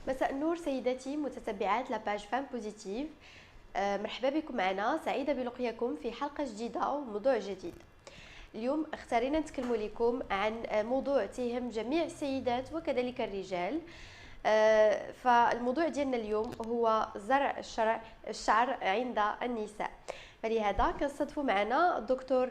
مساء النور سيداتي متتبعات لاباج فام بوزيتيف. مرحبا بكم معنا، سعيدة بلقياكم في حلقة جديدة وموضوع جديد. اليوم اختارينا نتكلموا لكم عن موضوع تهم جميع السيدات وكذلك الرجال. فالموضوع ديالنا اليوم هو زرع الشعر عند النساء. فلهذا كنستضيفوا معنا الدكتور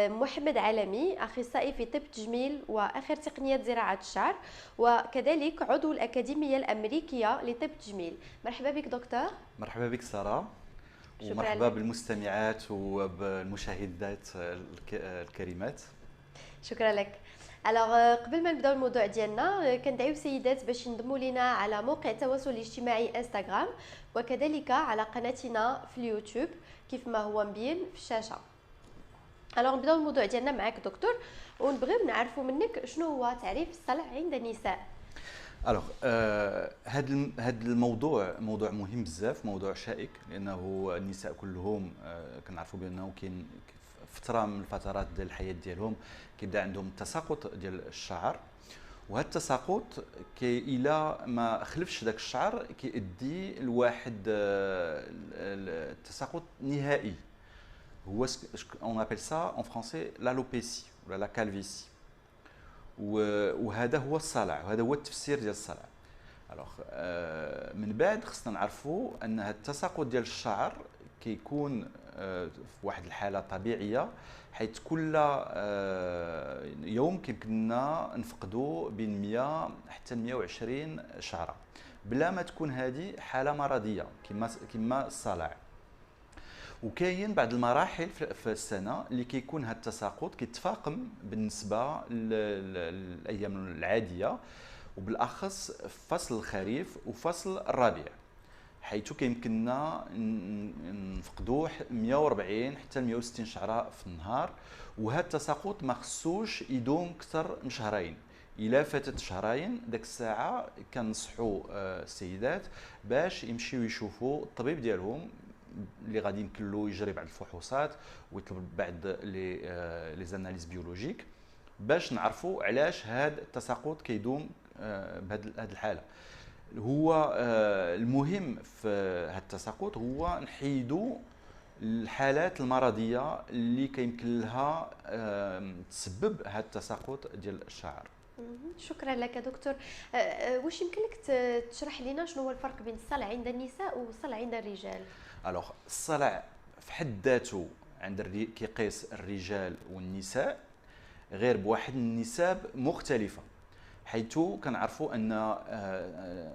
محمد علمي، اخصائي في طب تجميل واخر تقنيات زراعه الشعر، وكذلك عضو الاكاديميه الامريكيه لطب تجميل. مرحبا بك دكتور. مرحبا بك سارة، شكرا ومرحبا لك. بالمستمعات وبالمشاهدات الكريمات. شكرا لك. الوغ قبل ما نبداو الموضوع ديالنا كندعيو السيدات باش ينضموا لينا على موقع التواصل الاجتماعي انستغرام، وكذلك على قناتنا في اليوتيوب كيف ما هو مبين في الشاشه. الوغ نبداو الموضوع ديالنا معك دكتور، ونبغيو نعرفوا منك شنو هو تعريف الصلع عند النساء. الوغ هذا الموضوع موضوع مهم بزاف، موضوع شائك، لانه النساء كلهم كنعرفوا بانه كاين فتره من الفترات ديال الحياه ديالهم كيبدا عندهم تساقط ديال الشعر، وهذا التساقط الى ما خلفش داك الشعر كيؤدي لواحد التساقط نهائي. هو on appelle ça en français l'alopécie ولا la calvitie. وهذا هو الصلع، وهذا هو التفسير ديال الصلع. الوغ من بعد خصنا نعرفوا ان هذا التساقط ديال الشعر كيكون في واحد الحاله طبيعيه، حيث كل يوم كيمكننا نفقدوا بين 100 حتى 120 شعره بلا ما تكون هذه حاله مرضيه كما الصلع. وكاين بعض المراحل في السنه اللي كيكون هذا التساقط كيتفاقم بالنسبه للايام العاديه، وبالاخص في فصل الخريف وفصل الربيع، حيث كيمكننا نفقدوا 140 حتى 160 شعره في النهار. وهذا التساقط ما خصوش يدوم اكثر من شهرين. الا فاتت شهرين داك الساعه كنصحوا السيدات باش يمشيو يشوفوا الطبيب ديالهم، اللي غادي يمكن له يجري بعض الفحوصات ويطلب بعض لي زاناليز بيولوجيك باش نعرفوا علاش هذا التساقط كيدوم بهذه الحاله. هو المهم في هذا التساقط هو نحيدوا الحالات المرضيه اللي كيمكن لها تسبب هذا التساقط ديال الشعر. شكرا لك دكتور. واش يمكن لك تشرح لنا شنو هو الفرق بين الصلع عند النساء والصلع عند الرجال؟ الوغ الصلع في حد ذاته كيقيس الرجال والنساء غير بواحد النسب مختلفه، حيث كنعرفوا ان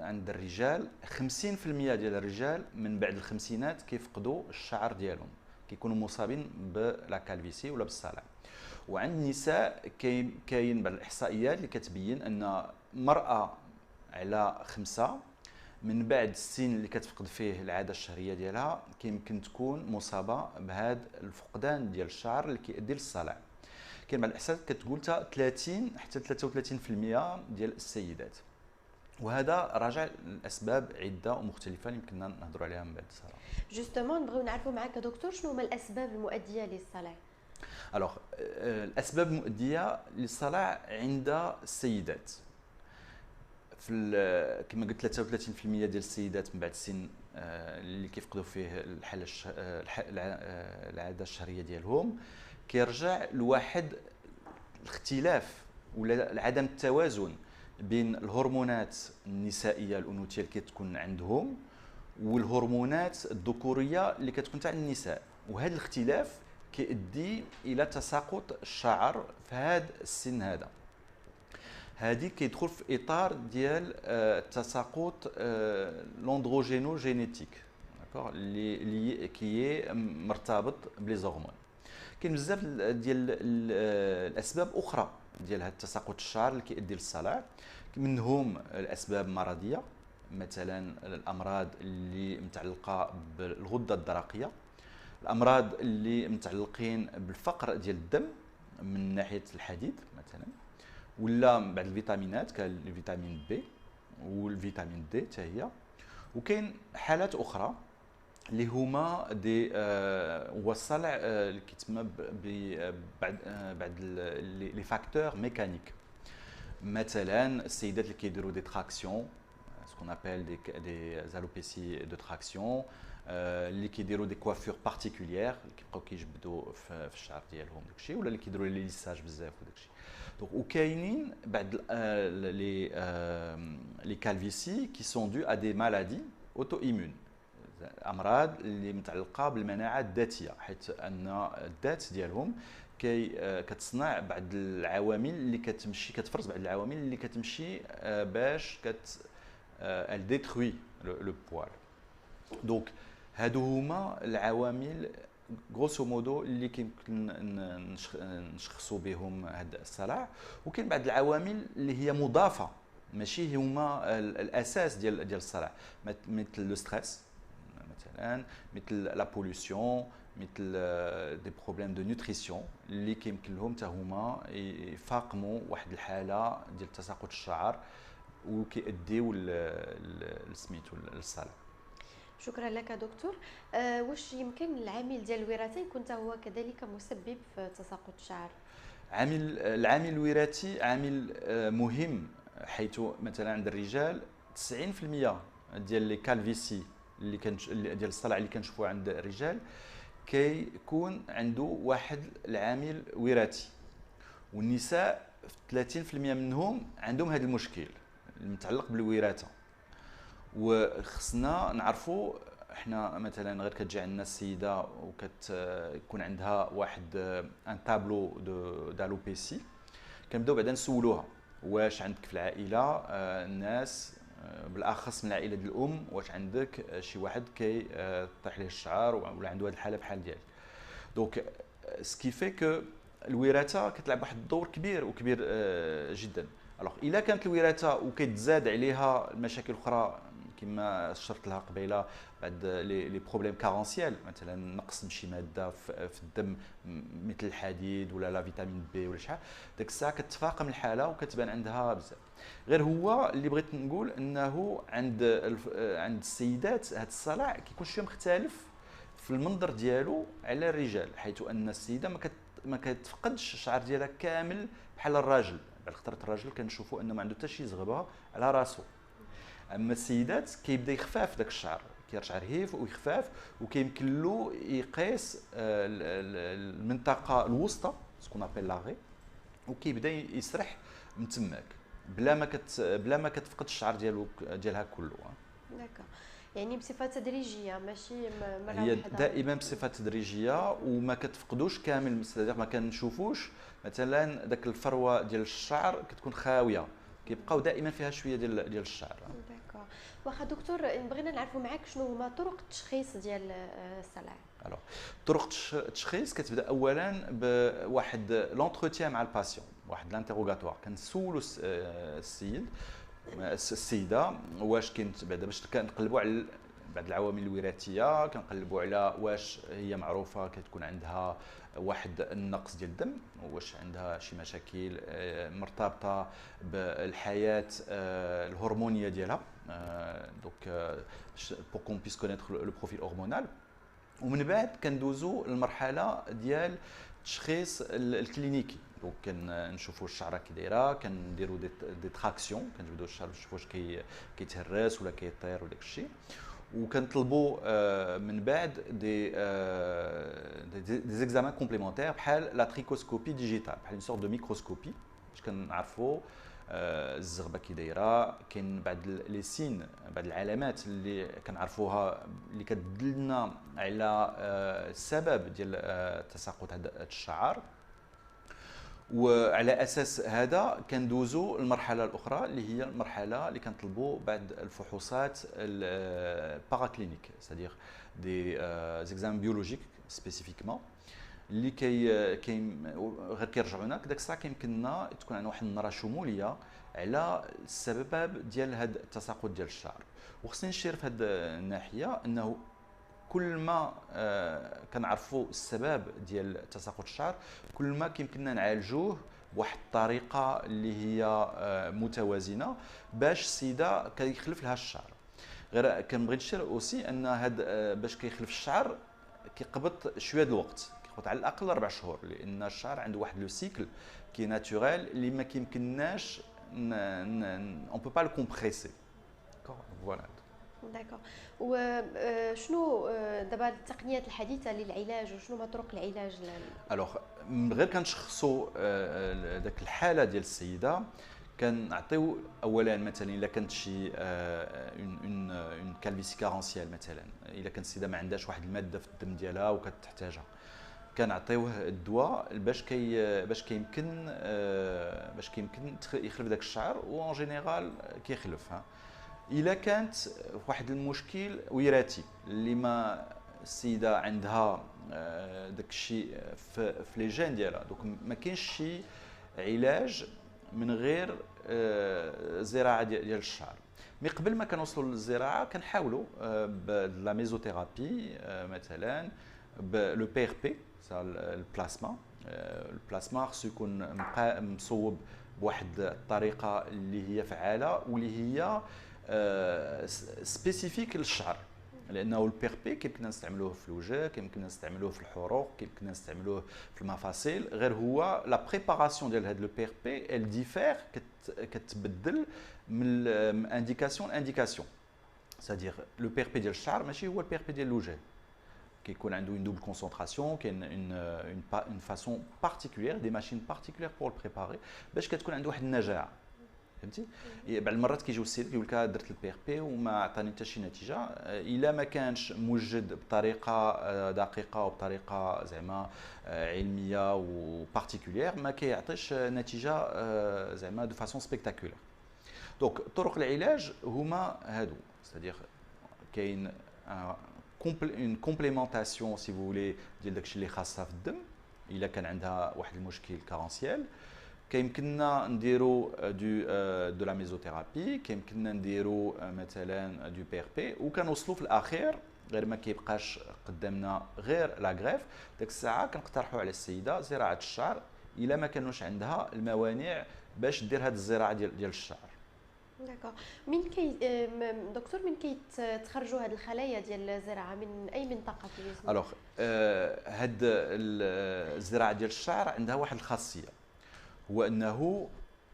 عند الرجال 50% ديال الرجال من بعد الخمسينات كيفقدوا الشعر ديالهم، كيكونوا مصابين بلا كالفيسي ولا بالصلع. وعند النساء كاين بعض الاحصائيات اللي كتبين ان مرأة على 5 من بعد السن اللي كتفقد فيه العاده الشهريه ديالها كيمكن تكون مصابه بهذا الفقدان ديال الشعر اللي كيؤدي للصلع. كاين بعض الاحصائيات كتقول حتى 30 حتى 33% ديال السيدات، وهذا راجع لاسباب عده ومختلفه اللي يمكننا نهضروا عليها من بعد صراحه. جوستومون نبغيو نعرفوا معك دكتور شنو هما الاسباب المؤديه للصلع. الوغ الاسباب المؤديه للصلع عند السيدات كما قلت 33% ديال السيدات من بعد السن اللي كيفقدوا فيه العاده الشهريه ديالهم، كيرجع لواحد الاختلاف ولا عدم التوازن بين الهرمونات النسائيه الانوثيه اللي كتكون عندهم والهرمونات الذكوريه اللي كتكون تاع النساء. وهذا الاختلاف كيؤدي الى تساقط الشعر في هذا السن هذا. هذه كيدخل في اطار ديال التساقط لوندروجينو جينيتيك، داكوغ، اللي كي مرتبط بلي زورمون. كاين بزاف ديال الاسباب اخرى ديال هذا التساقط الشعر اللي كيؤدي للصلع، منهم الاسباب المرضيه، مثلا الامراض اللي متعلقه بالغده الدرقيه، الامراض اللي متعلقين بالفقر ديال الدم من ناحيه الحديد مثلا، ولا بعض الفيتامينات كالفيتامين بي والفيتامين دي حتى هي. وكاين حالات اخرى اللي هما دي هو الصلع اللي كيتسمى بعد لي فاكتور ميكانيك، مثلا السيدات اللي كيديروا دي تراكسيون ce qu'on appelle des alopécies de traction اللي كيديروا دي كوافور بارتيكولير كيبقاو كيجبدوا في الشعر ديالهم داكشي ولا اللي كيديروا لي ليساج بزاف وداكشي دونك وكاينين بعض لي كالفيسي كي سون دو ا دي مالادي اوتو ايمون امراض اللي متعلقه بالمناعه الذاتيه حيث ان الذات ديالهم كتصنع بعض العوامل اللي كتفرز بعض العوامل اللي كتمشي باش elle détruit le poil دونك هادو هما العوامل غروسو مودو اللي كيمكن نشخصوا بهم هذا الصلع وكاين بعض العوامل اللي هي مضافه ماشي هما الاساس ديال الصلع مثل لو ستريس مثلا مثل لا بوليسيون مثل دي بروبليم دو نوتريسيون اللي كيمكن لهم حتى هما يفاقموا واحد الحاله ديال تساقط الشعر وكيؤديو لسميتو الصلع. شكرا لك دكتور. واش يمكن العامل ديال الوراثه يكون حتى هو كذلك مسبب في تساقط الشعر؟ العامل الوراثي عامل مهم حيث مثلا عند الرجال 90% ديال لي كالفيسي اللي ديال الصلع اللي كنشوفوه عند الرجال كيكون عنده واحد العامل وراثي والنساء 30% منهم عندهم هذا المشكل المتعلق بالوراثه وخصنا نعرفوا احنا مثلا غير كتجي عندنا السيده وكتكون عندها واحد ان تابلو دالوبيسي كنبداو بعدا نسولوها واش عندك في العائله الناس بالاخص من العائله ديال الام واش عندك شي واحد كيطيح ليه الشعر ولا عنده هذه الحاله بحال ديالك دونك سكي في كو الوراثه كتلعب واحد الدور كبير وكبير جدا الوغ الا كانت الوراثه وكيتزاد عليها المشاكل الاخرى كما اشرت لها قبيله بعد لي بروبليم كارونسيال مثلا نقص شي ماده في الدم مثل الحديد ولا لا فيتامين بي ولا شحال ديك الساعه كتفاقم الحاله وكتبان عندها بزاف غير هو اللي بغيت نقول انه عند السيدات هذا الصلع كيكون شويه مختلف في المنظر ديالو على الرجال حيث ان السيده ما كتفقدش الشعر ديالها كامل بحال الراجل على خاطر الراجل كنشوفوا انه ما عنده حتى شي زغبه على راسو اما السيدات كيبدا يخفاف داك الشعر كيرجع رهيف ويخفاف وكيمكن له يقيس المنطقه الوسطى سكون ابل لاغي وكيبدا يسرح من تماك بلا ما كتفقد الشعر ديالها كله داكا يعني بصفه تدريجيه ماشي مره هي واحده دائما بصفه تدريجيه وما كتفقدوش كامل ما كنشوفوش مثلا داك الفروه ديال الشعر كتكون خاويه كيبقاو دائما فيها شويه ديال الشعر داكا واخا دكتور بغينا نعرفوا معاك شنو هما طرق التشخيص ديال الصلع الوغ طرق التشخيص كتبدا اولا بواحد لونتروتيان مع الباسيون واحد لانتيروغاتوار كنسولوا السيده واش كاين بعدا باش كنقلبوا على بعض العوامل الوراثيه كنقلبوا على واش هي معروفه كتكون عندها واحد النقص ديال الدم واش عندها شي مشاكل مرتبطه بالحياه الهرمونيه ديالها دونك بور كون بيس كونيتر لو بروفيل هرمونال ومن بعد كندوزو للمرحله ديال التشخيص الكلينيكي دونك كنشوفوا الشعره كي دايره كنديروا دي تراكسيون كنجبدوا الشعر نشوفوا واش كيتهرس ولا كيطير وداك الشيء وكنطلبوا من بعد دي زيكزامان كومبليمونتير بحال لا تريكوسكوبي ديجيتال بحال اون سورت دو ميكروسكوبي باش كنعرفوا الزغبه كي دايره كاين بعض لي سين بعض العلامات اللي كنعرفوها اللي كتدلنا على السبب ديال تساقط هذا الشعر وعلى اساس هذا كندوزو المرحله الاخرى اللي هي المرحله اللي كنطلبوا بعد الفحوصات الباراكلينيك سادير دي زيكزام بيولوجيك سبيسيفيكمون اللي غير كيرجعونا داك الساعه كيمكننا تكون عندنا واحد النظره شموليه على السبب ديال هذا التساقط ديال الشعر وخصني نشير في هذه الناحيه انه كل ما كنعرفوا السبب ديال تساقط الشعر كل ما كيمكننا نعالجوه بواحد الطريقه اللي هي متوازنه باش السيده كيخلف لها الشعر غير كنبغي نشير اوسي ان هذا باش كيخلف الشعر كيقبط شويه د الوقت كيقبط على الاقل 4 شهور لان الشعر عنده واحد لو سيكل كي ناتوريل اللي ما كيمكنناش اون بو با لو كومبريسي فوالا. داكوغ. وشنو دابا التقنيات الحديثه للعلاج وشنو ما طرق العلاج الوغ غير كنشخصوا داك الحاله ديال السيده، كنعطيو اولا مثلا الا كانت شي اون كالفيسي كارونسيال مثلا، الا كانت السيده ما عندهاش واحد الماده في الدم ديالها وكتحتاجها، كنعطيوه الدواء باش كيمكن يخلف داك الشعر، وان جينيرال كيخلف. الا كانت واحد المشكل وراثي اللي ما السيده عندها داك الشيء في لي جين ديالها، دوك ما كاينش شي علاج من غير زراعه ديال الشعر. مي قبل ما كنوصلوا للزراعه كنحاولوا بلا ميزوثيرابي مثلا، بلو بي ار بي البلاسما. البلاسما خصو يكون مصوب بواحد الطريقه اللي هي فعاله واللي هي سبيسيفيك للشعر، لانه البي ار بي كيمكن نستعملوه في الوجه، كيمكن نستعملوه في الحروق، كيمكن نستعملوه في المفاصل، غير هو لا بريباراسيون ديال هذا البي ار بي ال ديفير، كتبدل من انديكاسيون لانديكاسيون. سادير لو بي ار بي ديال الشعر ماشي هو البي ار بي ديال الوجه، كيكون عنده une double concentration، كاين une façon particulière، des machines particulières pour le préparer باش كتكون عنده واحد النجاعه. فهمتي؟ بعض المرات كيجيو السيد كيقول لك درت البي ار بي وما عطاني حتى شي نتيجه، الا ما كانش موجد بطريقه دقيقه وبطريقه زعما علميه وبارتيكولير ما كيعطيش نتيجه زعما دو فاسون سبيكتاكولير. دونك طرق العلاج هما هادو، سادير كاين اون كومبليمونطاسيون سي فو فولي ديال داكشي اللي خاصها في الدم الا كان عندها واحد المشكل كارونسيال. كيمكننا نديرو دو لا ميزوثيرابي، كيمكننا نديرو مثلا دو بي ار بي، وكنوصلوا في الاخير غير ما كيبقاش قدامنا غير لا غريف. ديك الساعه كنقترحوا على السيده زراعه الشعر الا ما كانوش عندها الموانع باش دير هذه الزراعه ديال الشعر. داكوغ. من دكتور من كيتخرجوا هاد الخلايا ديال الزراعه من اي منطقه في الجسم؟ الوغ هاد الزراعه ديال الشعر عندها واحد الخاصيه، هو انه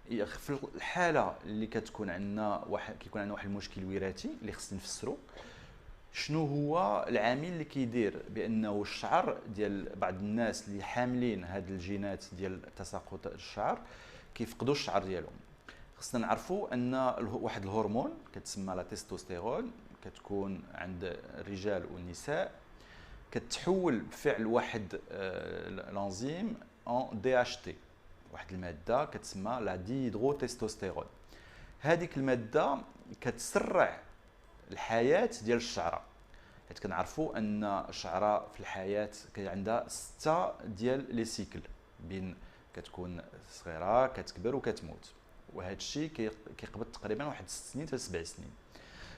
في الحاله اللي كتكون عندنا كيكون عندنا واحد المشكل وراثي اللي خصنا نفسرو، شنو هو العامل اللي كيدير بانه الشعر ديال بعض الناس اللي حاملين هاد الجينات ديال تساقط الشعر كيفقدوا الشعر ديالهم. خصنا نعرفوا ان واحد الهرمون كتسمى لا تستوستيرون كتكون عند الرجال والنساء، كتحول بفعل واحد الانزيم ان دي اتش تي، واحد الماده كتسمى لا ديهيدرو تستوستيرون. هذيك الماده كتسرع الحياه ديال الشعره، حيت كنعرفوا ان الشعره في الحياه عندها 6 ديال لي سيكل، بين كتكون صغيره كتكبر وكتموت، وهذا الشيء كيقبض تقريبا واحد 6 سنين حتى 7 سنين.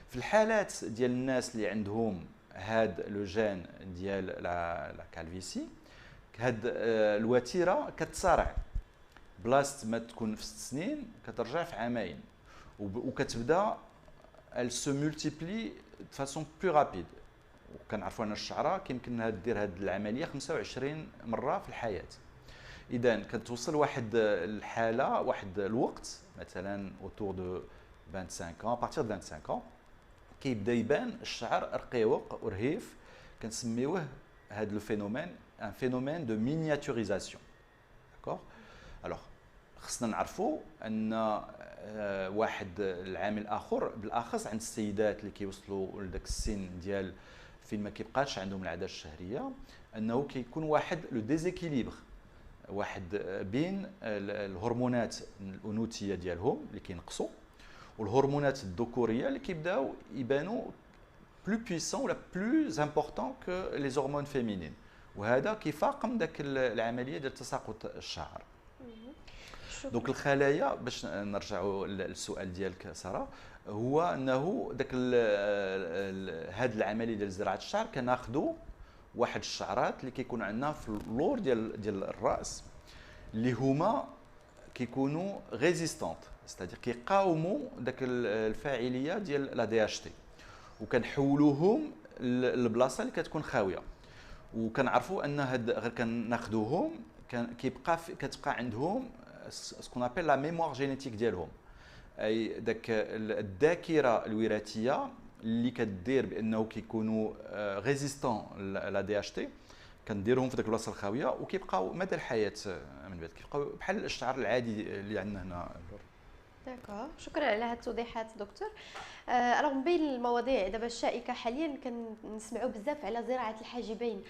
في الحالات ديال الناس اللي عندهم هاد لو جين ديال لا كالفيسي، هاد الوتيره كتسارع، بلاصه ما تكون في 6 سنين كترجع في عامين، وكتبدا elle se multiplie de façon plus rapide. وكنعرفوا ان الشعره كيمكن لها دير هذه العمليه 25 مره في الحياه. اذا كتوصل واحد الحاله واحد الوقت مثلا اوتور دو 25 ans، بارتير دو 25 ans كيبدا يبان الشعر رقيق ورهيف، كنسميوه هذا الفينومين ان فينومين دو مينياتوريزاسيون. داكوغ. الوغ خصنا نعرفوا ان واحد العامل اخر بالاخص عند السيدات اللي كيوصلوا لذاك السن ديال فين ما كيبقاش عندهم العاده الشهريه، انه كيكون واحد لو ديزيكيليبر، واحد بين الهرمونات الانوثيه ديالهم اللي كينقصوا والهرمونات الذكوريه اللي كيبداو يبانوا بلو بويسون ولا بلو امبورطون كو لي هرمون فيمينين، وهذا كيفاقم داك العمليه ديال تساقط الشعر. دونك الخلايا، باش نرجعوا للسؤال ديالك ساره، هو انه داك هاد العمليه ديال زراعه الشعر كناخذوا واحد الشعرات اللي كيكون عندنا في اللور ديال الراس، اللي هما كيكونوا ريزيستانت، ستادير كيقاوموا داك الفاعليه ديال لا دي اتش تي، وكنحولوهم للبلاصه اللي كتكون خاويه. وكنعرفوا ان هاد غير كناخذوهم كتبقى عندهم سكون ابل لا ميموار جينيتيك ديالهم، اي داك الذاكره الوراثيه اللي كدير بانه كيكونوا ريزيستون لا دي اتش تي، كنديرهم في ديك البلاصه الخاويه وكيبقاو مدى الحياه من بعد، كيبقاو بحال الشعر العادي اللي عندنا هنا. داكوغ، شكرا على هاد التوضيحات دكتور. الوغ من بين المواضيع دابا الشائكه حاليا كنسمعوا بزاف على زراعه الحاجبين.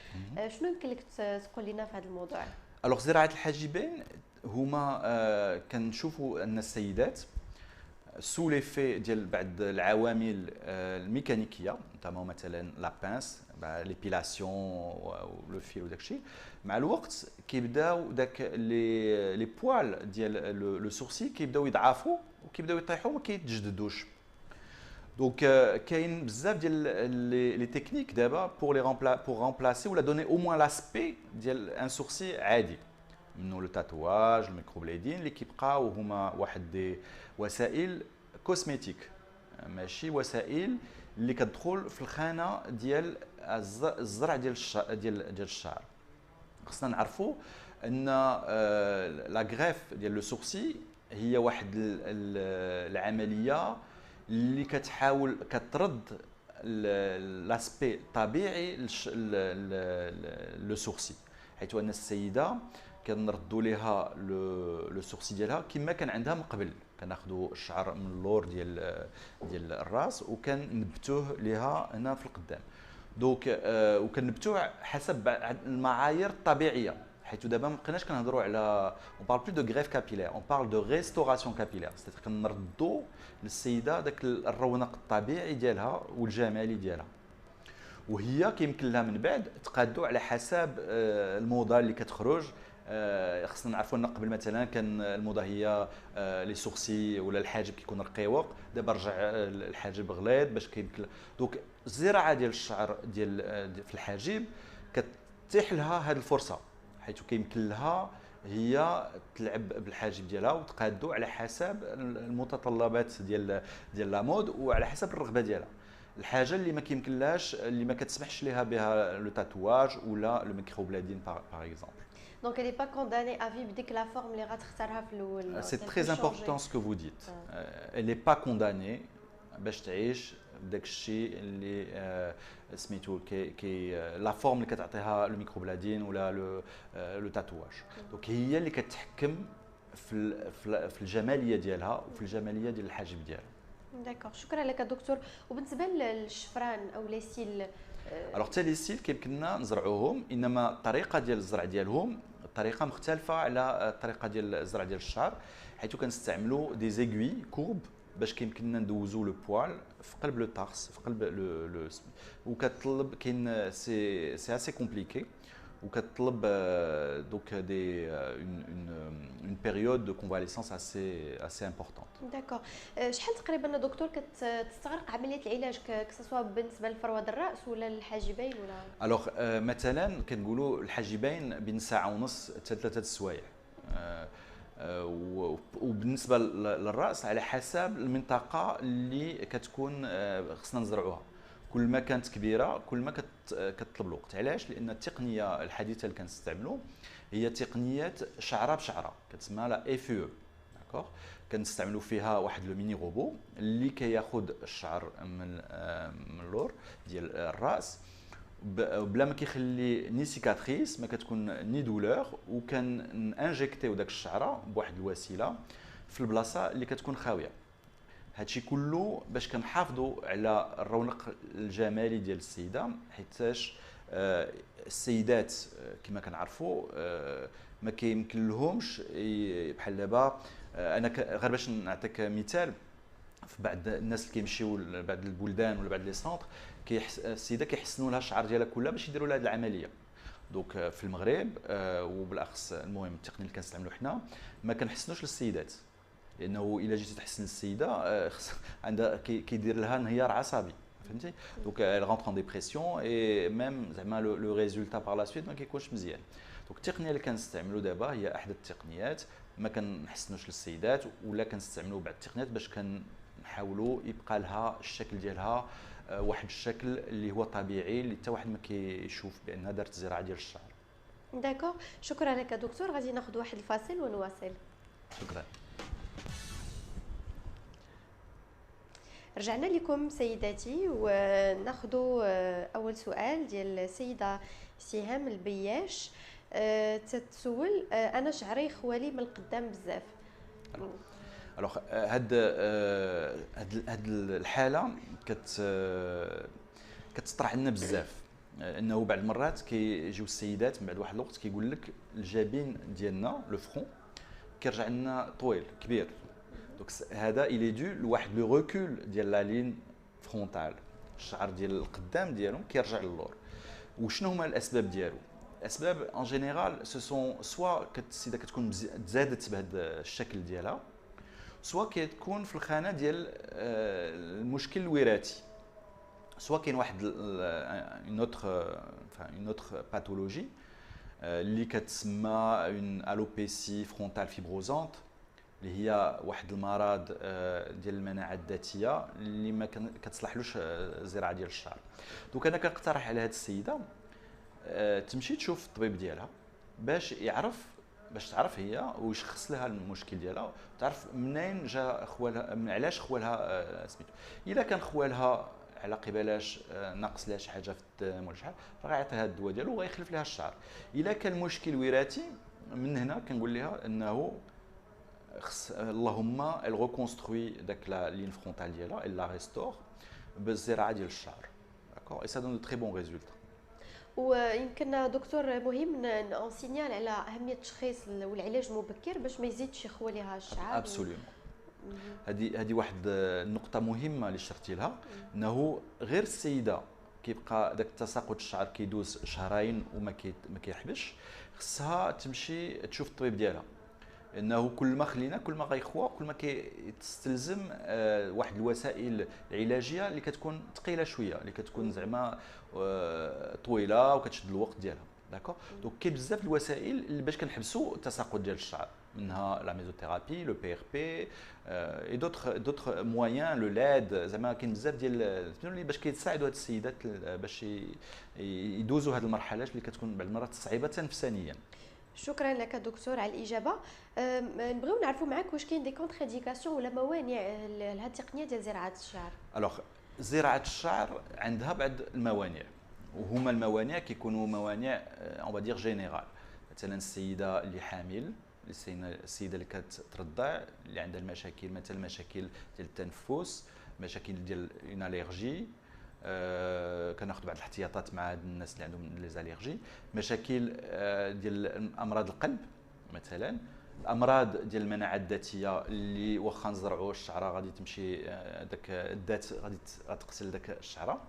شنو يمكن لك تقول لنا في هذا الموضوع؟ الوغ زراعه الحاجبين هما كنشوفوا ان السيدات سو ليفي ديال بعض العوامل الميكانيكيه، نتاع مثلا لا بانس، ليبيلاسيون ولو فيل وداكشي، مع الوقت كيبداو داك لي بوال ديال لو سورسي كيبداو يضعفوا وكيبداو يطيحوا وما كيتجددوش. دونك كاين بزاف ديال لي تكنيك دابا بور رامبلاسي ولا دوني او موان لاسبي ديال ان سورسي عادي، منو لو تاتواج، الميكروبليدين اللي كيبقاو هما واحد دي وسائل كوسميتيك، ماشي وسائل اللي كتدخل في الخانه ديال الزرع ديال الشعر. خصنا نعرفوا ان لا غريف ديال لو سورسي هي واحد العمليه اللي كتحاول كترد لاسبي الطبيعي لو سورسي، حيث ان السيده كنردوا ليها لو سورسي ديالها كما كان عندها من قبل. كناخذوا الشعر من اللور ديال الراس وكنبتوه ليها هنا في القدام. دونك وكنبتوه حسب المعايير الطبيعيه، حيث دابا ما بقيناش كنهضروا على اون بارل بلو دو غريف كابيلير، اون بارل دو ريستوراسيون كابيلير، سيتي كنردوا للسيده داك الرونق الطبيعي ديالها والجمالي ديالها. وهي كيمكن لها من بعد تقادوا على حسب الموضه اللي كتخرج. خصنا نعرفوا ان قبل مثلا كان الموضه هي لي سورسي ولا الحاجب كيكون رقيق، دابا رجع الحاجب غليظ باش كيمكن. دونك الزراعه ديال الشعر ديال في الحاجب كتتيح لها هذه الفرصه، حيث كيمكن لها هي تلعب بالحاجب ديالها وتقادو على حسب المتطلبات ديال لا مود وعلى حسب الرغبه ديالها. الحاجه اللي ما كيمكنلاش اللي ما كتسمحش ليها بها لو تاتواج ولا لو ميكروبلادين باغ اكزومبل. دونك elle n'est pas condamnée à vivre بديك لا فورم اللي غتختارها في الاول. C'est très important ce que vous dites. Elle n'est pas condamnée باش تعيش بداك الشيء اللي سميتو كي لا فورم اللي كتعطيها لو ميكروبلادين ولا لو تاتواج. دونك هي اللي كتحكم في الجماليه ديالها وفي الجماليه ديال الحاجب ديالها. داكوغ، شكرا لك دكتور. وبالنسبه للشفران او لي سيل، الوغ حتى لي سيل كيمكننا نزرعوهم، انما الطريقه ديال الزرع ديالهم الطريقه مختلفه على الطريقه ديال الزرع ديال الشعر، حيث كنستعملوا دي زيغوي كورب باش كيمكننا ندوزو لو بوال في قلب لو طارس، في قلب لو وكتطلب كاين سي اسي كومبليكي، وكتطلب دونك دي اون بيريود دو كونفاليسونس اسي امبورطونت. داكوغ. شحال تقريبا دكتور كتستغرق عمليه العلاج كسوا بالنسبه لفروه الراس ولا الحاجبين ولا؟ الوغ مثلا كنقولوا الحاجبين بين ساعه ونص حتى 3 السوايع، وبالنسبه للراس على حسب المنطقه اللي كتكون خصنا نزرعوها. كل ما كانت كبيره كل ما كتطلب الوقت. علاش؟ لان التقنيه الحديثه اللي كنستعملوا هي تقنيات شعره بشعره، كتسمى لا اف او. داكوغ، كنستعملوا فيها واحد لو ميني روبو اللي كياخذ الشعر من اللور ديال الراس بلا ما كيخلي ني سيكاتريس، ما كتكون ني دولور، وكان انجيكتيو داك الشعره بواحد الوسيله في البلاصه اللي كتكون خاويه. هادشي كله باش كنحافظوا على الرونق الجمالي ديال السيده، حيتاش السيدات كما كنعرفوا ما كيمكن لهمش بحال دابا. انا غير باش نعطيك مثال، في بعض الناس اللي كيمشيو لبعض البلدان ولا بعض لي سونطر السيده كيحسنوا لها الشعر ديالها كلها باش يديروا لها هذه العمليه. دونك في المغرب وبالاخص المهم التقنيه اللي كنستعملوا حنا ما كنحسنوش للسيدات، لانه الا جيتي تحسن السيده عندها كيدير لها انهيار عصبي، فهمتي؟ دونك elle rentre en dépression et même زعما لو ريزولتا بار لا سويت ما كيكونش مزيان. دونك التقنيه اللي كنستعملوا دابا هي احدث التقنيات، ما كنحسنوش للسيدات ولا كنستعملوا بعض التقنيات باش كنحاولوا يبقى لها الشكل ديالها واحد الشكل اللي هو طبيعي، اللي حتى واحد ما كيشوف بانها دارت زراعه ديال الشعر. داكوغ، شكرا لك دكتور. غادي ناخذ واحد الفاصل ونواصل. شكرا. رجعنا لكم سيداتي وناخذوا اول سؤال ديال السيده سهام البياش. تتسول انا شعري خوالي من القدام بزاف. الوغ هاد الحاله كتطرح لنا بزاف، انه بعض المرات كيجيو السيدات من بعد واحد الوقت كيقول لك الجبين ديالنا لو فرون كيرجع لنا طويل كبير. دونك هذا الي دو لواحد لو ريكول ديال لا لين فرونتال، الشعر ديال القدام ديالهم كيرجع للور. وشنو هما الاسباب ديالو؟ الاسباب ان جينيرال سو سون سوا السيده كتكون تزادت بهذا الشكل ديالها، سوا كتكون في الخانه ديال المشكل الوراثي، سوا كاين واحد اون اوتر باثولوجي اللي كتسمى اون الوبيسي فرونتال فيبروزونت، اللي هي واحد المرض ديال المناعه الذاتيه اللي ما كتصلحلوش الزراعه ديال الشعر. دونك انا كنقترح على هذه السيده تمشي تشوف الطبيب ديالها باش تعرف هي ويشخص لها المشكل ديالها، وتعرف منين جا خوالها، من علاش خوالها سميتو. الا كان خوالها على قبالاش ناقص لها شي حاجه في الدم ولا شي حاجه، راه غيعطيها الدواء ديالو وغيخلف لها الشعر. الا كان المشكل وراثي، من هنا كنقول لها انه اللهم ال ريكونستروي داك لا لين فرونتال ديالها لا ريستور بالزراعه ديال الشعر. داكور اي سا دون دو تري بون ريزولتا. ويمكن دكتور مهم نسينيال على اهميه التشخيص والعلاج المبكر باش ما يزيدش يخوى لها الشعر. ابسوليومون. هذه واحد النقطه مهمه اللي شرتي لها، انه غير السيده كيبقى داك تساقط الشعر كيدوز شهرين وما كيحبش، خصها تمشي تشوف الطبيب ديالها، انه كل ما خلينا كل ما غيخوى، كل ما كيستلزم واحد الوسائل العلاجيه اللي كتكون ثقيله شويه، اللي كتكون زعما طويله وكتشد الوقت ديالها. داكور. دونك كاين بزاف الوسائل اللي باش كنحبسوا التساقط ديال الشعر، منها لا ميزوثيرابي، لو بي ار بي اي دوطخ مويان، لو لاد. زعما كاين بزاف ديال اللي باش كيتساعدوا هاد السيدات باش يدوزوا هاد المرحله اللي كتكون بعض المرات صعيبه تنفسانيا. شكرا لك دكتور على الاجابه. نبغيو نعرفوا معك واش كاين دي كونتريديكاسيون ولا موانع لهذه التقنيه ديال زراعه الشعر؟ الوغ زراعه الشعر عندها بعض الموانع، وهما الموانع كيكونوا موانع اون فادير جينيرال. مثلا السيده اللي حامل، السيده اللي كترضع، اللي عندها المشاكل، مثلا مشاكل ديال التنفس، مشاكل ديال اون اليرجي، كناخذ بعض الاحتياطات مع هاد الناس اللي عندهم لي زاليرجي، مشاكل ديال امراض القلب مثلا، الامراض ديال المناعه الذاتيه اللي واخا نزرعوا الشعره غادي تمشي داك الذات غادي تقتل داك الشعره.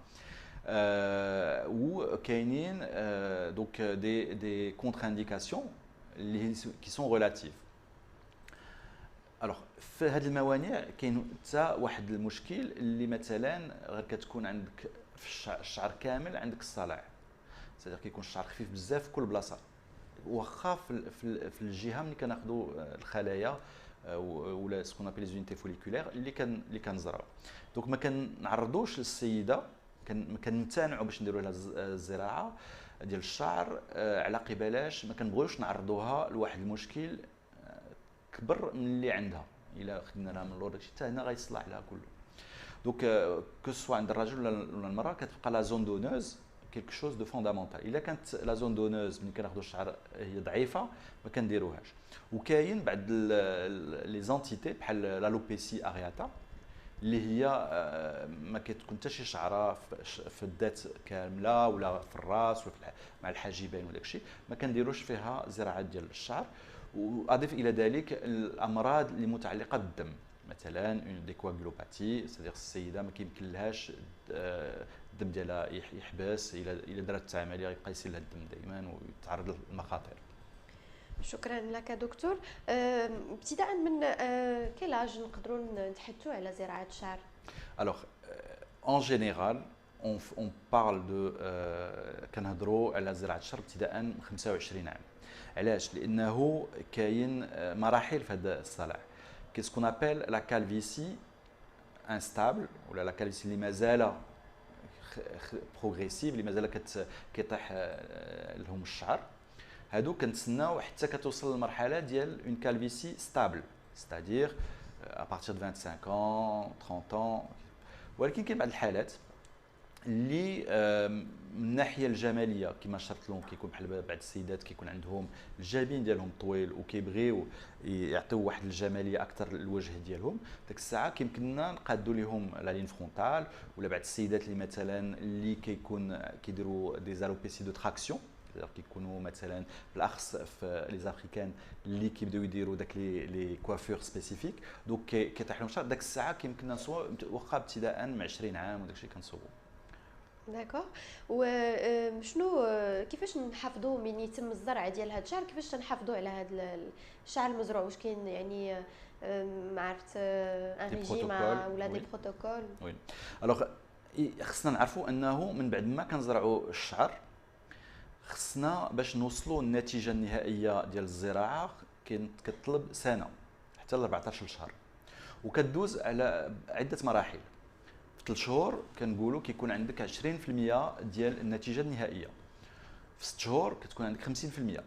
وكاينين دونك دي كونتر انديكاسيون اللي كي سون ريلاتيف. الوغ في هاد الموانع كاين حتى واحد المشكل اللي مثلا غير كتكون عندك في الشعر كامل عندك الصلع، سيدير كيكون الشعر خفيف بزاف في كل بلاصه، واخا في الجهه ملي كناخذوا الخلايا ولا سكون ابل لي زونيتي فوليكولير اللي كنزرعوا. دونك ما كنعرضوش للسيده، كنمتنعوا باش نديروا لها الزراعه ديال الشعر على قبالاش ما كنبغيوش نعرضوها لواحد المشكل كبر من اللي عندها. الا خدنا لها من اللور داكشي حتى هنا غيصلح لها كله. دونك كو سوا عند الرجل ولا المراه كتبقى لا زون دونوز كيلكو شوز دو فوندامونتال. الا كانت لا زون دونوز ملي كناخذوا الشعر هي ضعيفه ما كنديروهاش. وكاين بعض لي زونتيتي بحال لالوبيسي ارياتا اللي هي ما كتكون حتى شي شعره في الذات كامله ولا في الراس ولا مع الحاجبين وداك الشيء، ما كنديروش فيها زراعه ديال الشعر. واضيف الى ذلك الامراض اللي متعلقه بالدم، مثلا اون ديكواغلوباتي، سيدير السيده ما كيمكن لهاش الدم ديالها يحبس، الا دارت عمليه غيبقى يسيل لها الدم دائما ويتعرض للمخاطر. شكرا لك دكتور. ابتداء من كيلاج نقدروا نتحدثوا على زراعه الشعر؟ الوغ en général on parle de كنهضروا على زراعه الشعر ابتداء من 25 عام. علاش؟ لانه كاين مراحل في هذا الصلع. كيس كون ابل لا كالفيسي انستابل، ولا لا كالفيسي اللي مازال بروغريسيف، اللي مازال كيطيح لهم الشعر. هادو كنتسناو حتى كتوصل للمرحله ديال اون كالفيسي ستابل، ستادير ا بارتير دو 25 ans 30 ans. ولكن كاين بعض الحالات اللي من الناحيه الجماليه كما شرت لهم، كيكون بحال بعض السيدات كيكون عندهم الجبين ديالهم طويل وكيبغيو يعطيو واحد الجماليه اكثر للوجه ديالهم، ديك الساعه كيمكننا نقادوا لهم لا لين فرونتال. ولا بعض السيدات اللي مثلا اللي كيديروا دي زالوبيسي دو تراكسيون، كيكونوا مثلا بالاخص في لي زافريكان اللي كيبداو يديروا داك لي كوافور سبيسيفيك، دونك كيطيح لهم شعر. داك الساعه كيمكننا نصوبوا واخا ابتداء من 20 عام وداك الشيء كنصوبوا. داكوغ. وشنو كيفاش نحافظوا من يتم الزرع ديال هذا الشعر؟ كيفاش تنحافظوا على هذا الشعر المزروع؟ واش كاين يعني ما عرفت ان ريجيم ولا دي بروتوكول؟ وي الوغ خصنا نعرفوا انه من بعد ما كنزرعوا الشعر خصنا باش نوصلوا النتيجه النهائيه ديال الزراعه كتطلب سنه حتى ل 14 شهر، وكدوز على عده مراحل. في 3 شهور كنقولوا كيكون عندك 20% ديال النتيجه النهائيه، في 6 شهور كتكون عندك 50%،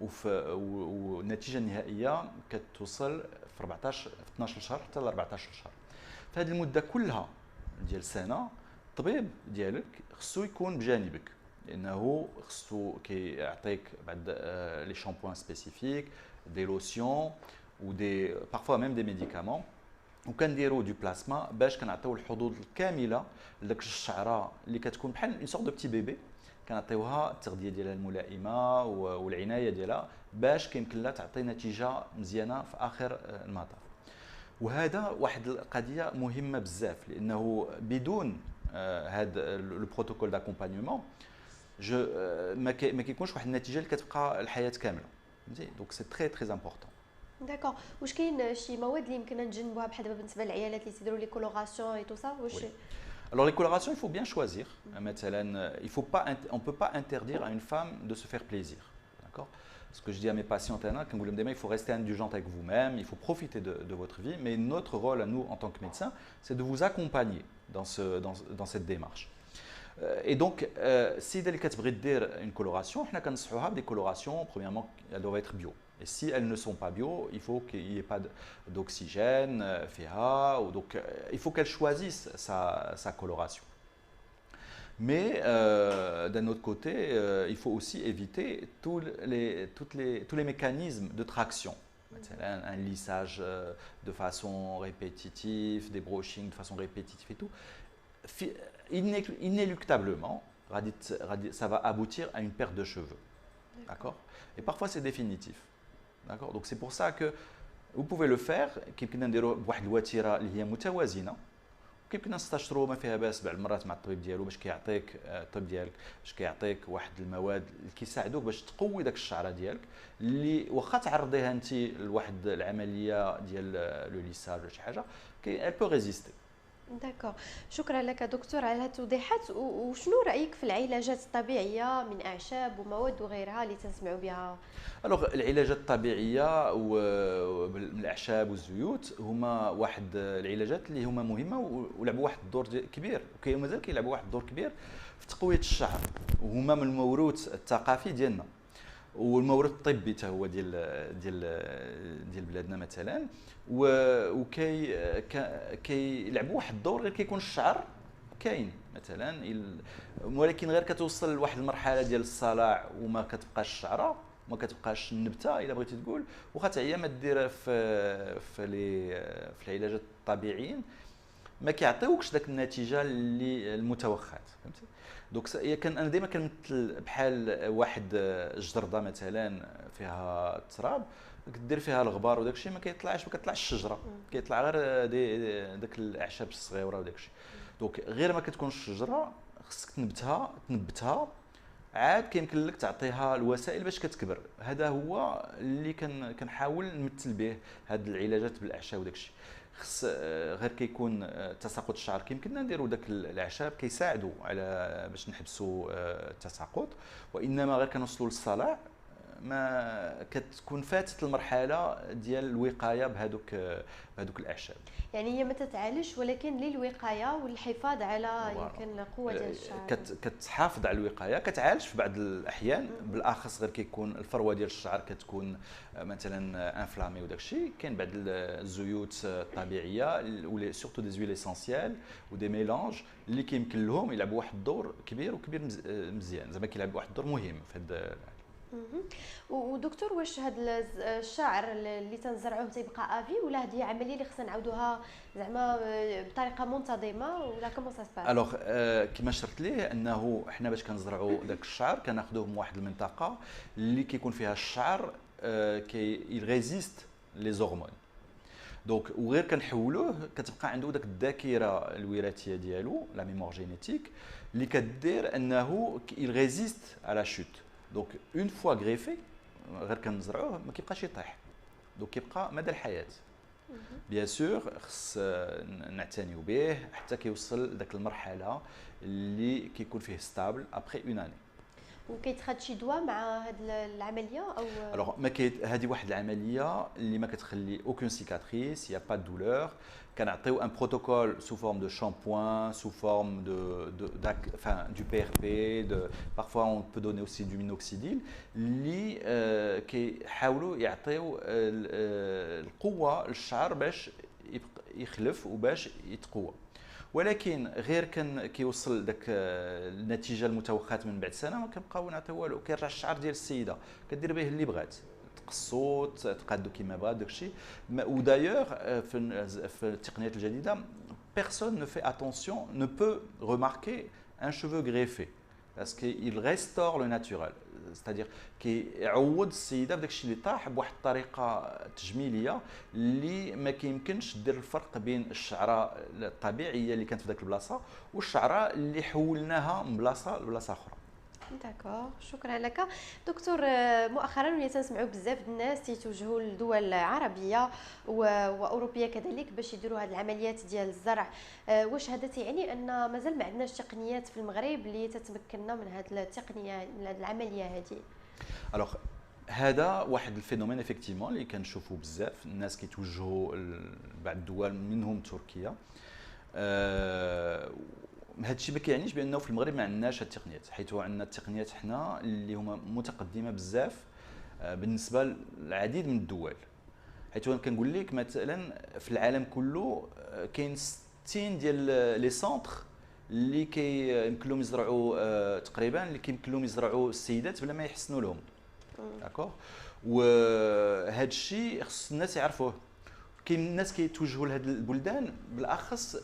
والنتيجه النهائيه كتوصل في 14 في 12 شهر حتى ل 14 شهر. في هذه المده كلها ديال سنه الطبيب ديالك خصو يكون بجانبك، لانه خصو كيعطيك بعض لي شامبوان سبيسيفيك، دي لوسيون ودي بارفوا ميم دي ميديكامون، وكنديروا دو بلاسما باش كنعطيو الحظوظ الكامله لداك الشعره اللي كتكون بحال اون سورت دو بتي بيبي. كنعطيوها التغذيه ديالها الملائمه والعنايه ديالها باش كيمكن لها تعطي نتيجه مزيانه في اخر المطاف. وهذا واحد القضيه مهمه بزاف، لانه بدون هذا لو بروتوكول داكومبانيومون ما كيكونش واحد النتيجه اللي كتبقى الحياه كامله. فهمتي؟ دونك سي تري تري امبورطون. داكوغ. واش كاين شي مواد اللي يمكننا نتجنبوها بحال دابا بالنسبه للعيالات اللي تيديروا لي كولوراسيون اي تو سا؟ واش Alors les colorations, il faut bien choisir. Il faut pas, on ne peut pas interdire à une femme de se faire plaisir. D'accord? Ce que je dis à mes patientes, il faut rester indulgente avec vous-même, il faut profiter de votre vie, mais notre rôle à nous en tant que médecins, c'est de vous accompagner dans cette démarche. Et donc, si vous voulez dire une coloration, on a des colorations, premièrement, elles doivent être bio. Et si elles ne sont pas bio, il faut qu'il n'y ait pas d'oxygène, donc il faut qu'elles choisissent sa coloration. Mais d'un autre côté, il faut aussi éviter tous les mécanismes de traction. Un lissage de façon répétitive, des brushings de façon répétitive et tout. Inéluctablement, ça va aboutir à une perte de cheveux. D'accord? Et parfois, c'est définitif. D'accord? Donc c'est pour ça que vous pouvez le faire. كيمكن نديروا بواحد الوتيره اللي هي متوازنه، وكيمكن نستشروا ما فيها باس بعض المرات مع الطبيب ديالو باش كيعطيك الطبيب ديالك باش كيعطيك واحد المواد اللي كيساعدوك باش تقوي داك الشعره ديالك، اللي واخا تعرضيها انت لواحد العمليه ديال لو ليساج ولا شي حاجه elle peut résister. داكوغ. شكرا لك دكتور على هذه التوضيحات. وشنو رايك في العلاجات الطبيعيه من اعشاب ومواد وغيرها اللي تنسمعوا بها؟ الوغ العلاجات الطبيعيه من الاعشاب والزيوت هما واحد العلاجات اللي هما مهمه ولعبوا واحد الدور كبير، ومازال كيلعبوا واحد الدور كبير في تقويه الشعر، وهما من الموروث الثقافي ديالنا والموروث الطبي حتى هو ديال بلادنا مثلا. كيلعبوا واحد الدور، غير كيكون الشعر كاين مثلا، ولكن غير كتوصل لواحد المرحله ديال الصلع وما كتبقاش الشعره، ما كتبقاش النبته الا بغيتي تقول، واخا حتى هي ما دير في العلاجات الطبيعيين ما كيعطيوكش داك النتيجه اللي المتوخات. فهمتي؟ دونك انا ديما كنمثل بحال واحد الجرده مثلا فيها التراب، كدير فيها الغبار وداك الشيء ما كيطلعش الشجره، كيطلع غير داك الاعشاب الصغيره وداك الشيء. دونك غير ما كتكونش الشجره خصك تنبتها عاد كيمكن لك تعطيها الوسائل باش كتكبر. هذا هو اللي كنحاول نمثل به هاد العلاجات بالاعشاب وداك الشيء. خص غير كيكون تساقط الشعر كيمكننا نديروا داك الاعشاب كيساعدوا على باش نحبسوا التساقط، وانما غير كنوصلوا للصلع ما كتكون فاتت المرحله ديال الوقايه بهذوك الاعشاب. يعني هي ما تتعالجش ولكن للوقايه والحفاظ على يمكن القوه ديال الشعر. كتحافظ على الوقايه، كتعالج في بعض الاحيان، بالاخص غير كيكون الفروه ديال الشعر كتكون مثلا انفلامي وداك الشيء. كاين بعض الزيوت الطبيعيه ولا سورتو دي زويل اسونسيال ودي ميلانج اللي كيمكن لهم يلعبوا واحد الدور كبير وكبير مزيان، زعما كيلعب واحد الدور مهم في هذا. ودكتور، واش هذا الشعر اللي تنزرعوه تيبقى افي، ولا هذه عمليه اللي خصنا نعاودوها زعما بطريقه منتظمه، ولا كومون سا سباس؟ الوغ كما شرت ليه انه حنا باش كنزرعوا داك الشعر كناخذوه من واحد المنطقه اللي كيكون فيها الشعر كي ريزيست لي زورمون. دونك وغير كنحولوه كتبقى عنده داك الذاكره الوراثيه ديالو، لا ميموار جينيتيك، اللي كدير انه il résiste à la chute. دونك اون فوا غريفي غير كنزرعوه ما كيبقاش يطيح، دونك كيبقى مدى الحياه. بيان سور خص نعتنيو به حتى كيوصل لذاك المرحله اللي كيكون فيه ستابل ابري اون اني. وكيتخاد شي دواء مع هذه العمليه او؟ الوغ هذه واحد العمليه اللي ما كتخلي اوكون سيكاتريس، يا با دو دولور. كنعطيو ان بروتوكول سو فورم دو شامبوان، سو فورم du PRP, parfois on peut donner aussi du minoxidil اللي كيحاولوا يعطيو القوه للشعر باش يخلف وباش يتقوى. ولكن غير كيوصل داك النتيجه المتوقعه من بعد سنه ما كنبقاو نعطيو والو، كيرجع الشعر ديال السيده كدير به اللي بغات، تقصو تقادو كما بغات داكشي. ودايوغ في التقنيات الجديده personne ne fait attention, ne peut remarquer un cheveu greffé parce qu'il restaure le naturel. c'est-à-dire كيعوض السيده بداك الشيء اللي طاح بواحد الطريقه تجميليه اللي ما كيمكنش دير الفرق بين الشعره الطبيعيه اللي كانت في ذاك البلاصه والشعره اللي حولناها من بلاصه لبلاصه اخرى. داكور، شكرا لك دكتور. مؤخرا ولينا تنسمعوا بزاف الناس تيتوجهوا لدول عربيه واوروبيه كذلك باش يديروا هذه العمليات ديال الزرع. واش هذا تيعني ان مازال ما عندناش تقنيات في المغرب اللي تتمكننا من هذه التقنيه، من هذه العمليه هذه؟ الوغ هذا واحد الفينومين افكتيفمون اللي كنشوفوا بزاف الناس كيتوجهوا لبعض الدول منهم تركيا. هذا الشيء ما كيعنيش بانه في المغرب ما عندناش التقنيات، حيث عندنا التقنيات حنا اللي هما متقدمه بزاف بالنسبه للعديد من الدول. حيث كنقول لك مثلا في العالم كله كاين 60 ديال لي سونتر اللي كيمكن لهم يزرعوا تقريبا، اللي كيمكن لهم يزرعوا السيدات بلا ما يحسنوا لهم. داكوغ، وهذا الشيء خص الناس يعرفوه. كاين الناس كيتوجهوا لهاد البلدان بالاخص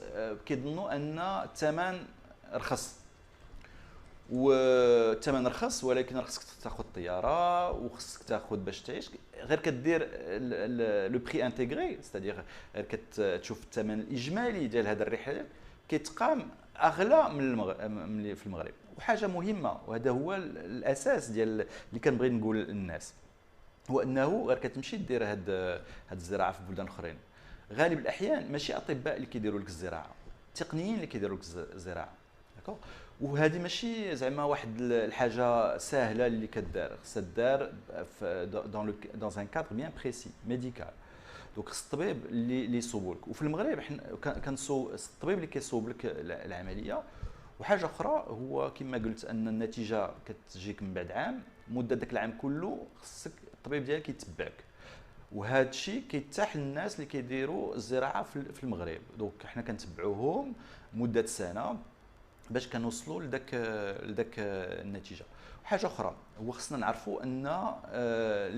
كيظنوا ان الثمن رخص، والثمن رخص، ولكن خصك تاخذ الطياره وخصك تاخذ باش تعيش. غير كدير لو بري انتيغري، ستادير غير كتشوف الثمن الاجمالي ديال هذا الرحله كيتقام اغلى من في المغرب. وحاجه مهمه وهذا هو الاساس ديال اللي كنبغي نقول للناس، هو انه غير كتمشي دير هاد الزراعه في بلدان اخرين، غالب الاحيان ماشي اطباء اللي كيديروا لك الزراعه، تقنيين اللي كيديروا لك الزراعه. داكوغ، وهذه ماشي زعما واحد الحاجه سهله اللي كدار، خصها دار دون ان كادر بيان بريسي ميديكال. دونك خص الطبيب اللي يصوب لك. وفي المغرب حنا الطبيب اللي كيصوب لك العمليه. وحاجه اخرى هو كما قلت ان النتيجه كتجيك من بعد عام، مده داك العام كله خصك الطبيب ديالك يتبعك. وهذا الشيء كيتاح للناس اللي كيديروا الزراعه في المغرب. دونك حنا كنتبعوهم مده سنه باش كنوصلوا لذاك النتيجه. وحاجه اخرى هو خصنا نعرفوا ان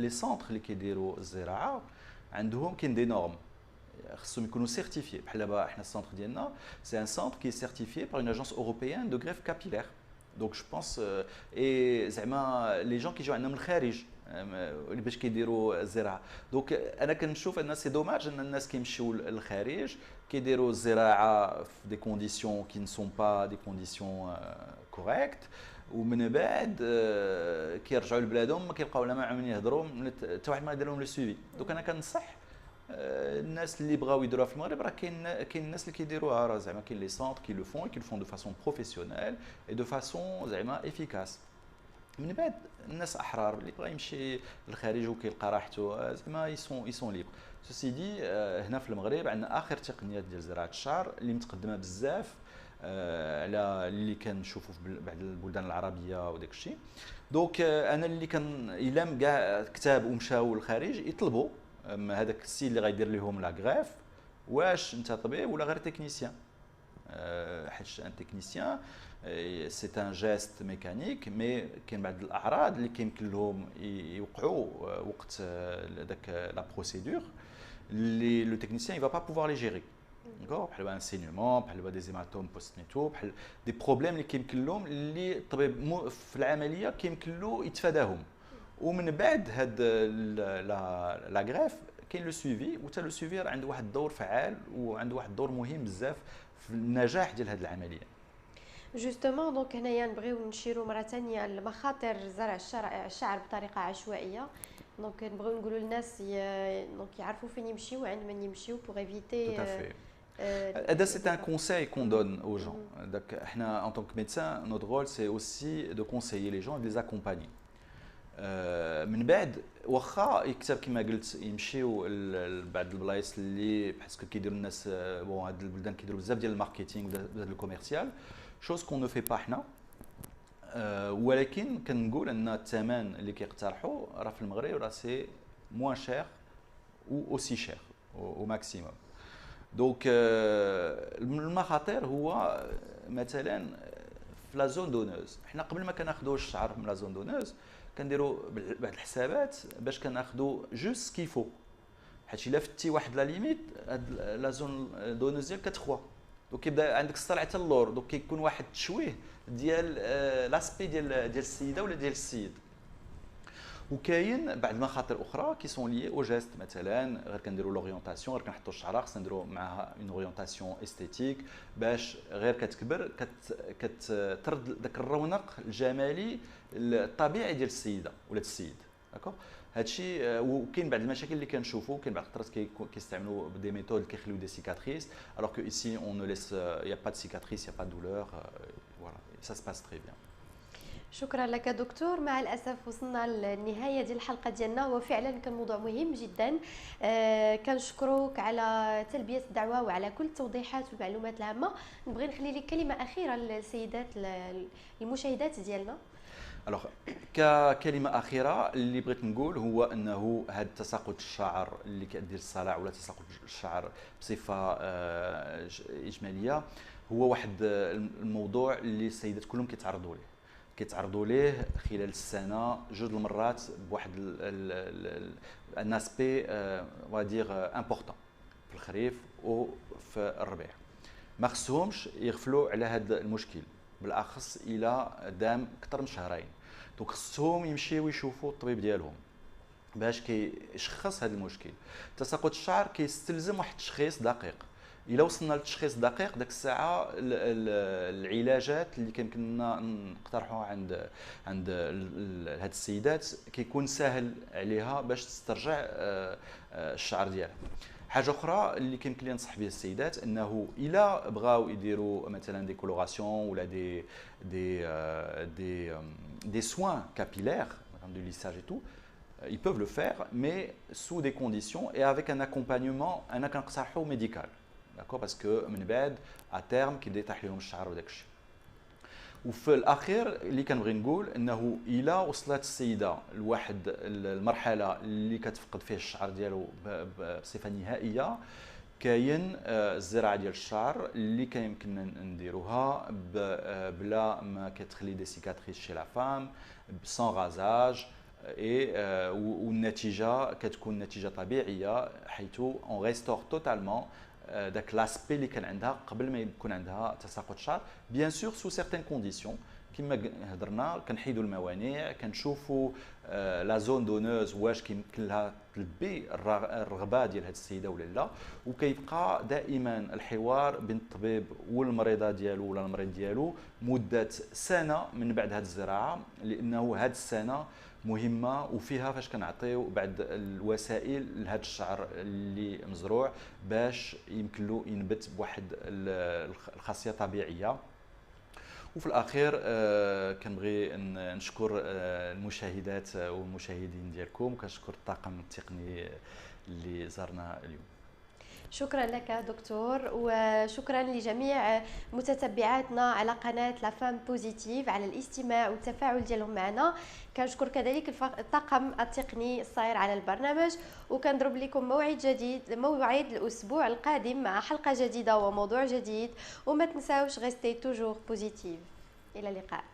لي سونتر اللي كيديروا الزراعه عندهم كاين دي نورم خصهم يكونوا سيرتيفيي. بحال دابا حنا السونتر ديالنا سي ان سونتر كي سيرتيفيي بار اون اجونس اوروبيان دو غريف كابيلير. دونك جو بونس اي زعما لي جون كيجيو عندنا من الخارج باش كيديروا الزراعه. دونك انا كنشوف ان سي دوماج ان الناس كيمشيو للخارج كيديروا الزراعه في دي كونديسيون كي نسون با دي كونديسيون كوريكت، ومن بعد كيرجعوا لبلادهم ما كيبقاو لا معاهم يهضروا حتى واحد ما يدير لهم لو سويفي. دونك انا كنصح الناس اللي بغاو يديروها في المغرب، راه كاين الناس اللي كيديروها، راه زعما كاين لي سونتر كي لو فون دو فاسون بروفيسيونيل اي دو فاسون زعما افيكاس. من بعد الناس احرار، اللي بغى يمشي للخارج وكيلقى راحته زعما يسون ليبر. سوسي دي هنا في المغرب عندنا اخر تقنيات ديال زراعه الشعر اللي متقدمه بزاف على اللي كنشوفوا في بعض البلدان العربيه وداك الشيء. دونك انا اللي كان الا كاع كتاب ومشاو للخارج يطلبوا هذاك السيد اللي غيدير لهم لا غريف، واش انت طبيب ولا غير تكنيسيان. حيت ان تكنيسيان سي ان جيست ميكانيك، مي كاين بعض الاعراض اللي كيمكن لهم يوقعوا وقت داك لا بروسيدور اللي لو تكنيسيان يفا با بوفوار لي جيري. داكور، بحال ان سينيومون، بحال دي زيماتوم بوست نيتو، بحال دي بروبليم اللي كيمكن لهم اللي الطبيب في العمليه كيمكن له يتفاداهم. ومن بعد هاد لا غريف كاين لو سويفي، وتا لو سويفي عنده واحد الدور فعال وعنده واحد الدور مهم بزاف في النجاح ديال هذه العمليه. جوستومون دونك هنايا نبغيو نشيروا مره ثانيه لمخاطر زرع الشعر بطريقه عشوائيه. دونك نبغيو نقولوا للناس دونك يعرفوا فين يمشيو وعند من يمشيو بوغ Tout à ايفيتي. fait. C'est un conseil qu'on donne aux gens. Donc, en tant que médecin, notre rôle, c'est aussi de conseiller les gens et de les accompagner. من بعد واخا يكتب كما قلت يمشيو لبعض البلايص اللي باسكو كيديروا الناس بون هاد البلدان كيديروا بزاف ديال الماركتينغ بزاف الكوميرسيال، شوز كون نو في با حنا. ولكن كنقول ان الثمن اللي كيقترحوا راه في المغرب راه سي موان شير او اوسي شير او ماكسيموم. دونك المخاطر هو مثلا في لا زون دونوز، حنا قبل ما كناخذوا الشعر من لا زون دونوز كنديروا بعض الحسابات باش كناخذوا جوست كيفو، حيت الا فتي واحد لا ليميت هاد لا زون دونوز ديالك كتخوى، دونك كيبدا عندك الصلع حتى اللور، دونك كيكون واحد التشويه ديال لاسبي ديال السيده ولا ديال السيد. وكاين بعض المخاطر اخرى كي سون ليي او جيست، مثلا غير كنديروا لورينتاسيون، غير كنحطوا الشعره خصنا نديروا معها اون اورينتاسيون استيتيك باش غير كتكبر كتطرد داك الرونق الجمالي الطبيعي ديال السيده ولا السيد. داكوغ، هادشي وكاين بعض المشاكل اللي كنشوفوا، كاين بعض الخطرات كيستعملوا دي ميثود كيخليو دي سيكاتريس alors que ici on ne laisse il y a pas de cicatrice, il y a pas de douleur, voilà, ça se passe très bien. شكرا لك دكتور. مع الاسف وصلنا للنهايه ديال الحلقه ديالنا، وفعلا كان موضوع مهم جدا. كنشكروك على تلبيه الدعوه وعلى كل التوضيحات والمعلومات الهامه. نبغي نخلي لك كلمه اخيره للسيدات المشاهدات ديالنا. الوغ ككلمه اخيره اللي بغيت نقول هو انه هذا تساقط الشعر اللي كيدير الصلع ولا تساقط الشعر بصفه اجماليه هو واحد الموضوع اللي السيدات كلهم كيتعرضوا ليه خلال السنه جوج المرات بواحد ان اسبي غادير امبورطون في الخريف وفي الربيع. ما خصهمش يغفلوا على هذا المشكل، بالاخص الى دام اكثر من شهرين. دونك خصهم يمشيو يشوفوا الطبيب ديالهم باش كيشخص هذا المشكل. تساقط الشعر كيستلزم واحد التشخيص دقيق. الا وصلنا للتشخيص دقيق داك الساعه العلاجات اللي كيمكننا نقترحوها عند هاد السيدات كيكون سهل عليها باش تسترجع الشعر ديالها. حاجه اخرى اللي كيمكن لي ننصح بها السيدات انه الا بغاو يديروا مثلا دي كولوراسيون ولا دي سوين كابيلير دو ليساج et tout, ils peuvent le faire mais sous des conditions et avec un accompagnement انا كنقترحو ميديكال. داكور، باسكو من بعد اتيرم كيطيح لهم الشعر وداك الشيء. وفي الاخير اللي كنبغي نقول انه الا وصلت السيده لواحد المرحله اللي كتفقد فيه الشعر ديالو بصفه نهائيه، كاين الزراعه ديال الشعر اللي كيمكننا نديروها بلا ما كتخلي دي سيكاتريس شي لا فام سون غازاج والنتيجه كتكون نتيجه طبيعيه حيث اون ريستور توتالمون داك لاسبي اللي كان عندها قبل ما يكون عندها تساقط الشعر. بيان سور سو سيغتان كونديسيون كما هضرنا، كنحيدوا الموانع، كنشوفوا لا زون دونوز واش كيمكن لها تلبي الرغبه ديال هذه السيده ولا لا. وكيبقى دائما الحوار بين الطبيب والمريضه ديالو ولا المريض ديالو مده سنه من بعد هذه الزراعه، لانه هذه السنه مهمه وفيها فاش كنعطيو بعض الوسائل لهذا الشعر اللي مزروع باش يمكن له ينبت بواحد الخاصيه طبيعيه. وفي الاخير كنبغي نشكر المشاهدات والمشاهدين ديالكم، وكنشكر الطاقم التقني اللي زارنا اليوم. شكرا لك دكتور، وشكرا لجميع متتبعاتنا على قناة لا فام بوزيتيف على الاستماع والتفاعل ديالهم معنا. كنشكر كذلك الطاقم التقني الصاير على البرنامج، وكنضرب لكم موعد الاسبوع القادم مع حلقة جديدة وموضوع جديد. وما تنساوش غيستي توجور بوزيتيف. الى اللقاء.